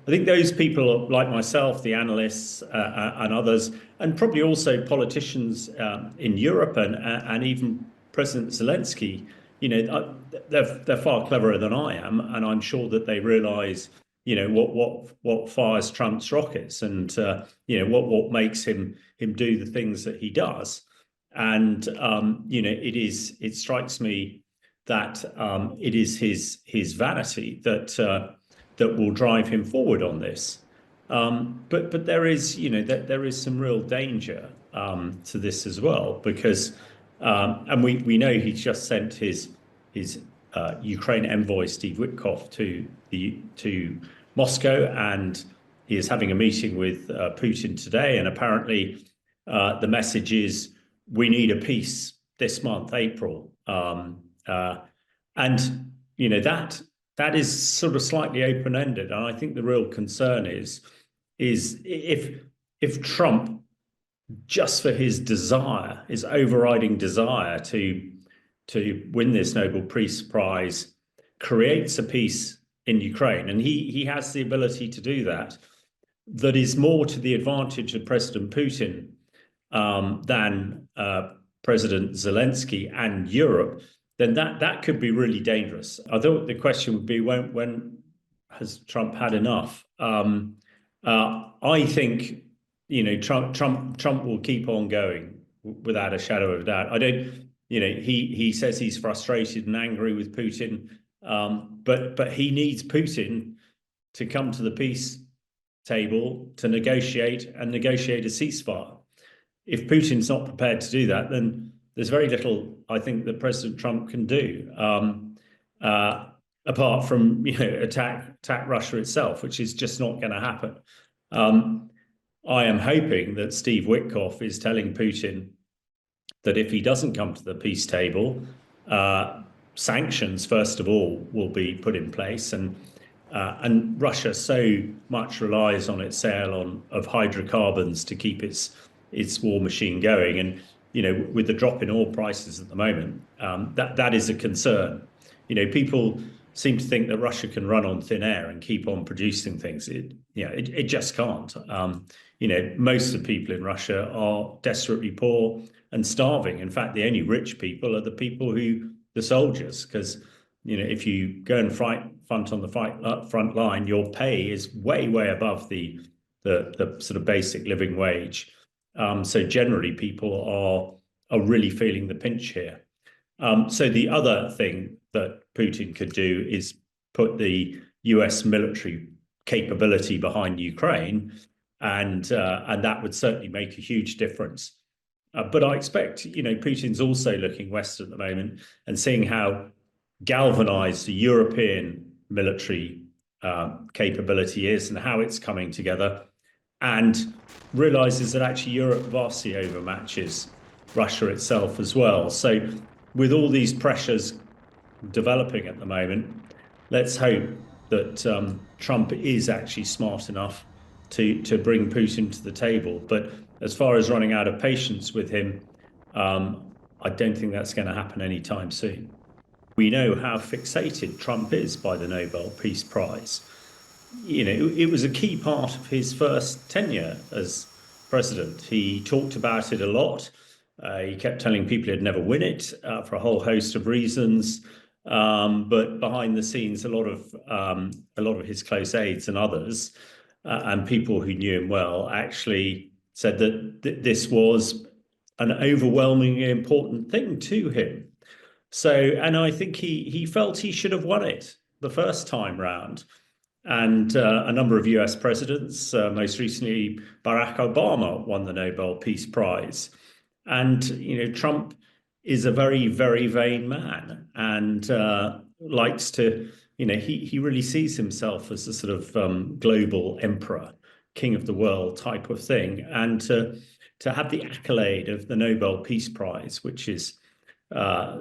I think those people like myself, the analysts and others, and probably also politicians in Europe and even President Zelensky, they're far cleverer than I am, and I'm sure that they realise, what fires Trump's rockets, and what makes him do the things that he does. And it strikes me that it is his vanity that will drive him forward on this. But there is there is some real danger to this as well, because and we know he's just sent his Ukraine envoy Steve Witkoff to Moscow, and he is having a meeting with Putin today. And apparently, the message is we need a peace this month, April, and that is sort of slightly open-ended. And I think the real concern is if Trump, just for his desire, his overriding desire to win this Nobel Peace Prize, creates a peace in Ukraine, and he has the ability to do that, that is more to the advantage of President Putin than President Zelensky and Europe, then that could be really dangerous. I thought the question would be, when has Trump had enough? I think Trump will keep on going without a shadow of a doubt. I don't. He says he's frustrated and angry with Putin, but he needs Putin to come to the peace table to negotiate a ceasefire. If Putin's not prepared to do that, then there's very little, I think, that President Trump can do, apart from attack Russia itself, which is just not going to happen. I am hoping that Steve Witkoff is telling Putin that if he doesn't come to the peace table, sanctions, first of all, will be put in place, and Russia so much relies on its sale of hydrocarbons to keep its war machine going. And with the drop in oil prices at the moment, that is a concern. People seem to think that Russia can run on thin air and keep on producing things. It just can't. Most of the people in Russia are desperately poor and starving. In fact, the only rich people are the soldiers, because if you go and fight on the front line, your pay is way above the sort of basic living wage. So generally, people are really feeling the pinch here. So the other thing that Putin could do is put the US military capability behind Ukraine, and that would certainly make a huge difference. But I expect, Putin's also looking west at the moment and seeing how galvanized the European military capability is and how it's coming together, and realizes that actually Europe vastly overmatches Russia itself as well. So with all these pressures developing at the moment, let's hope that Trump is actually smart enough to bring Putin to the table. But as far as running out of patience with him, I don't think that's going to happen anytime soon. We know how fixated Trump is by the Nobel Peace Prize. It was a key part of his first tenure as president. He talked about it a lot. He kept telling people he'd never win it for a whole host of reasons. But behind the scenes, a lot of his close aides and others and people who knew him well actually said that this was an overwhelmingly important thing to him. So, and I think he felt he should have won it the first time round. And a number of US presidents, most recently Barack Obama, won the Nobel Peace Prize. And, Trump is a very, very vain man, and likes to, he really sees himself as a sort of global emperor, king of the world type of thing. And to have the accolade of the Nobel Peace Prize, which is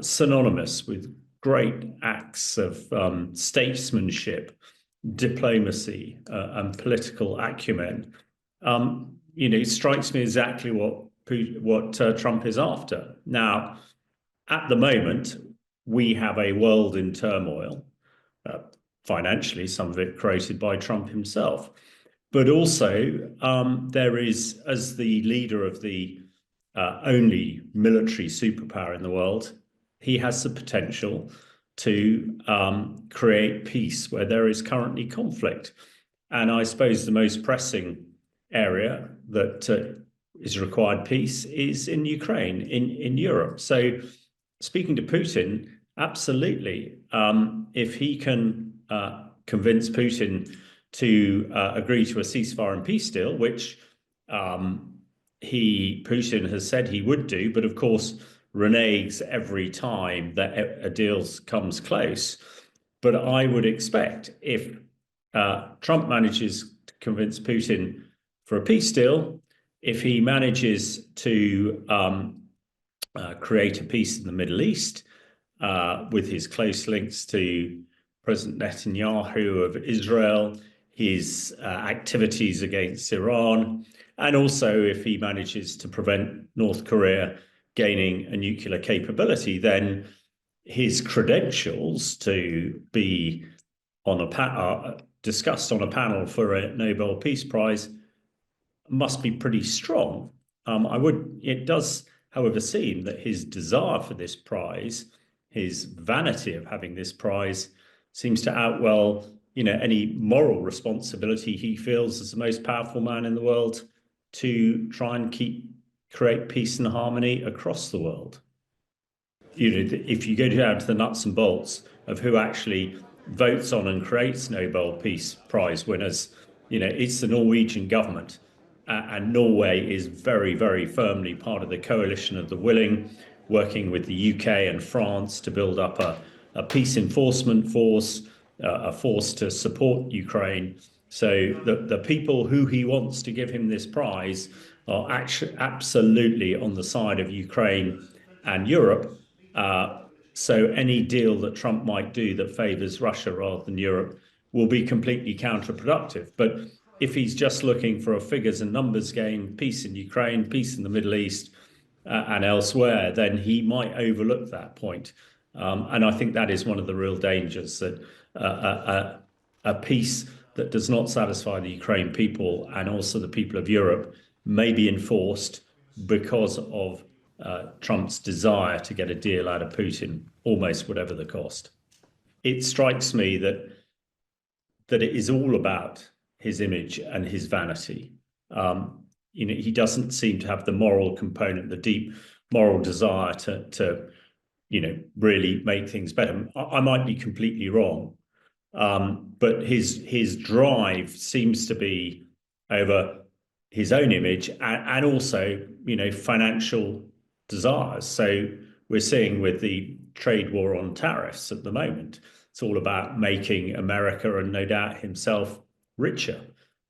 synonymous with great acts of statesmanship, diplomacy, and political acumen, strikes me exactly what Trump is after. Now, at the moment, we have a world in turmoil. financially, some of it created by Trump himself. But also, there is, as the leader of the only military superpower in the world, he has the potential to create peace where there is currently conflict. And I suppose the most pressing area that is required peace is in Ukraine, in Europe. So speaking to Putin, absolutely, if he can convince Putin to agree to a ceasefire and peace deal, which Putin has said he would do, but of course reneges every time that a deal comes close. But I would expect if Trump manages to convince Putin for a peace deal, if he manages to create a peace in the Middle East with his close links to President Netanyahu of Israel, his activities against Iran, and also if he manages to prevent North Korea gaining a nuclear capability, then his credentials to be on discussed on a panel for a Nobel Peace Prize must be pretty strong. It does, however, seem that his desire for this prize, his vanity of having this prize, seems to outweigh, any moral responsibility he feels as the most powerful man in the world to try and create peace and harmony across the world. If you go down to the nuts and bolts of who actually votes on and creates Nobel Peace Prize winners, it's the Norwegian government. And Norway is very, very firmly part of the coalition of the willing, working with the UK and France to build up a peace enforcement force, a force to support Ukraine. So the people who he wants to give him this prize are actually absolutely on the side of Ukraine and Europe. So any deal that Trump might do that favors Russia rather than Europe will be completely counterproductive. But if he's just looking for a figures and numbers game, peace in Ukraine, peace in the Middle East and elsewhere, then he might overlook that point. And I think that is one of the real dangers, that a peace that does not satisfy the Ukraine people and also the people of Europe may be enforced because of Trump's desire to get a deal out of Putin, almost whatever the cost. It strikes me that it is all about his image and his vanity. He doesn't seem to have the moral component, the deep moral desire to really make things better. I might be completely wrong, but his drive seems to be over his own image and also, financial desires. So we're seeing with the trade war on tariffs at the moment, it's all about making America and no doubt himself richer.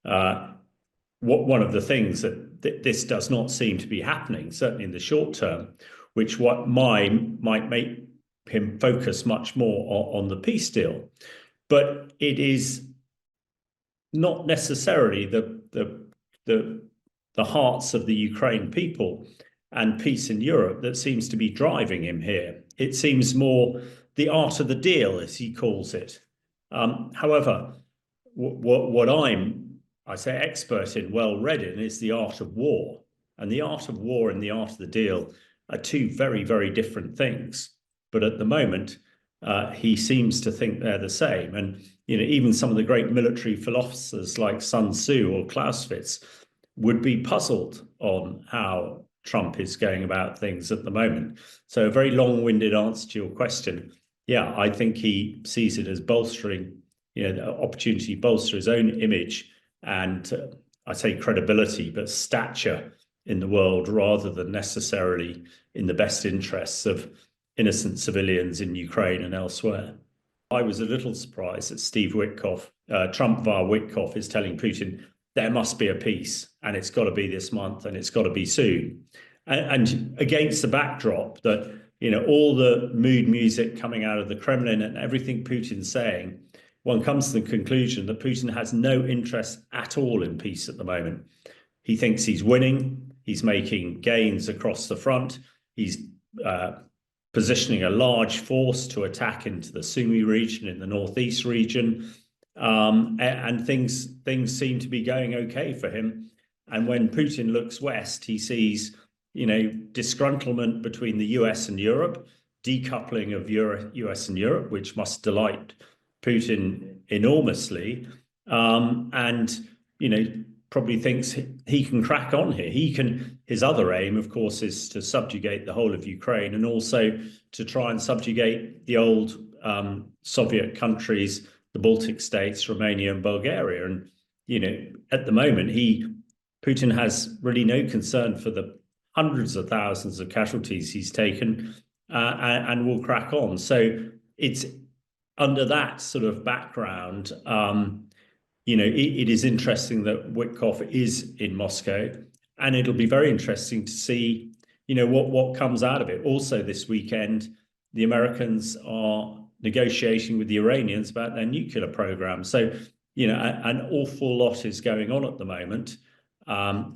One of the things that this does not seem to be happening, certainly in the short term, which might make him focus much more on the peace deal. But it is not necessarily the hearts of the Ukraine people and peace in Europe that seems to be driving him here. It seems more the art of the deal, as he calls it. However, what I say expert in, well read in, is the art of war. And the art of war and the art of the deal are two very, very different things. But at the moment, he seems to think they're the same. And even some of the great military philosophers like Sun Tzu or Clausewitz would be puzzled on how Trump is going about things at the moment. So a very long-winded answer to your question. Yeah, I think he sees it as bolstering, the opportunity to bolster his own image and I say credibility, but stature in the world rather than necessarily in the best interests of innocent civilians in Ukraine and elsewhere. I was a little surprised that Steve Witkoff, Trump via Witkoff, is telling Putin there must be a peace and it's got to be this month and it's got to be soon. And against the backdrop that, all the mood music coming out of the Kremlin and everything Putin's saying, one comes to the conclusion that Putin has no interest at all in peace at the moment. He thinks he's winning. He's making gains across the front. He's positioning a large force to attack into the Sumy region in the northeast region. And things seem to be going okay for him. And when Putin looks west, he sees, disgruntlement between the US and Europe, decoupling of US and Europe, which must delight Putin enormously. And, probably thinks he can crack on here. His other aim, of course, is to subjugate the whole of Ukraine and also to try and subjugate the old Soviet countries, the Baltic states, Romania and Bulgaria. And, at the moment, Putin has really no concern for the hundreds of thousands of casualties he's taken, and will crack on. So it's under that sort of background, it is interesting that Witkoff is in Moscow, and it'll be very interesting to see, what comes out of it. Also, this weekend, the Americans are negotiating with the Iranians about their nuclear program. So, an awful lot is going on at the moment. And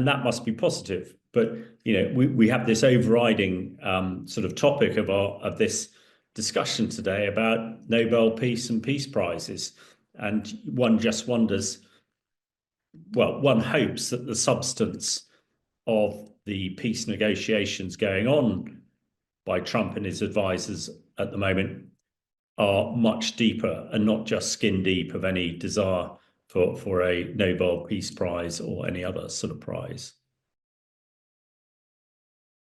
that must be positive. But we have this overriding sort of topic of this discussion today about Nobel Peace and Peace Prizes. And one just wonders, well, one hopes that the substance of the peace negotiations going on by Trump and his advisors at the moment are much deeper and not just skin deep of any desire for a Nobel Peace Prize or any other sort of prize.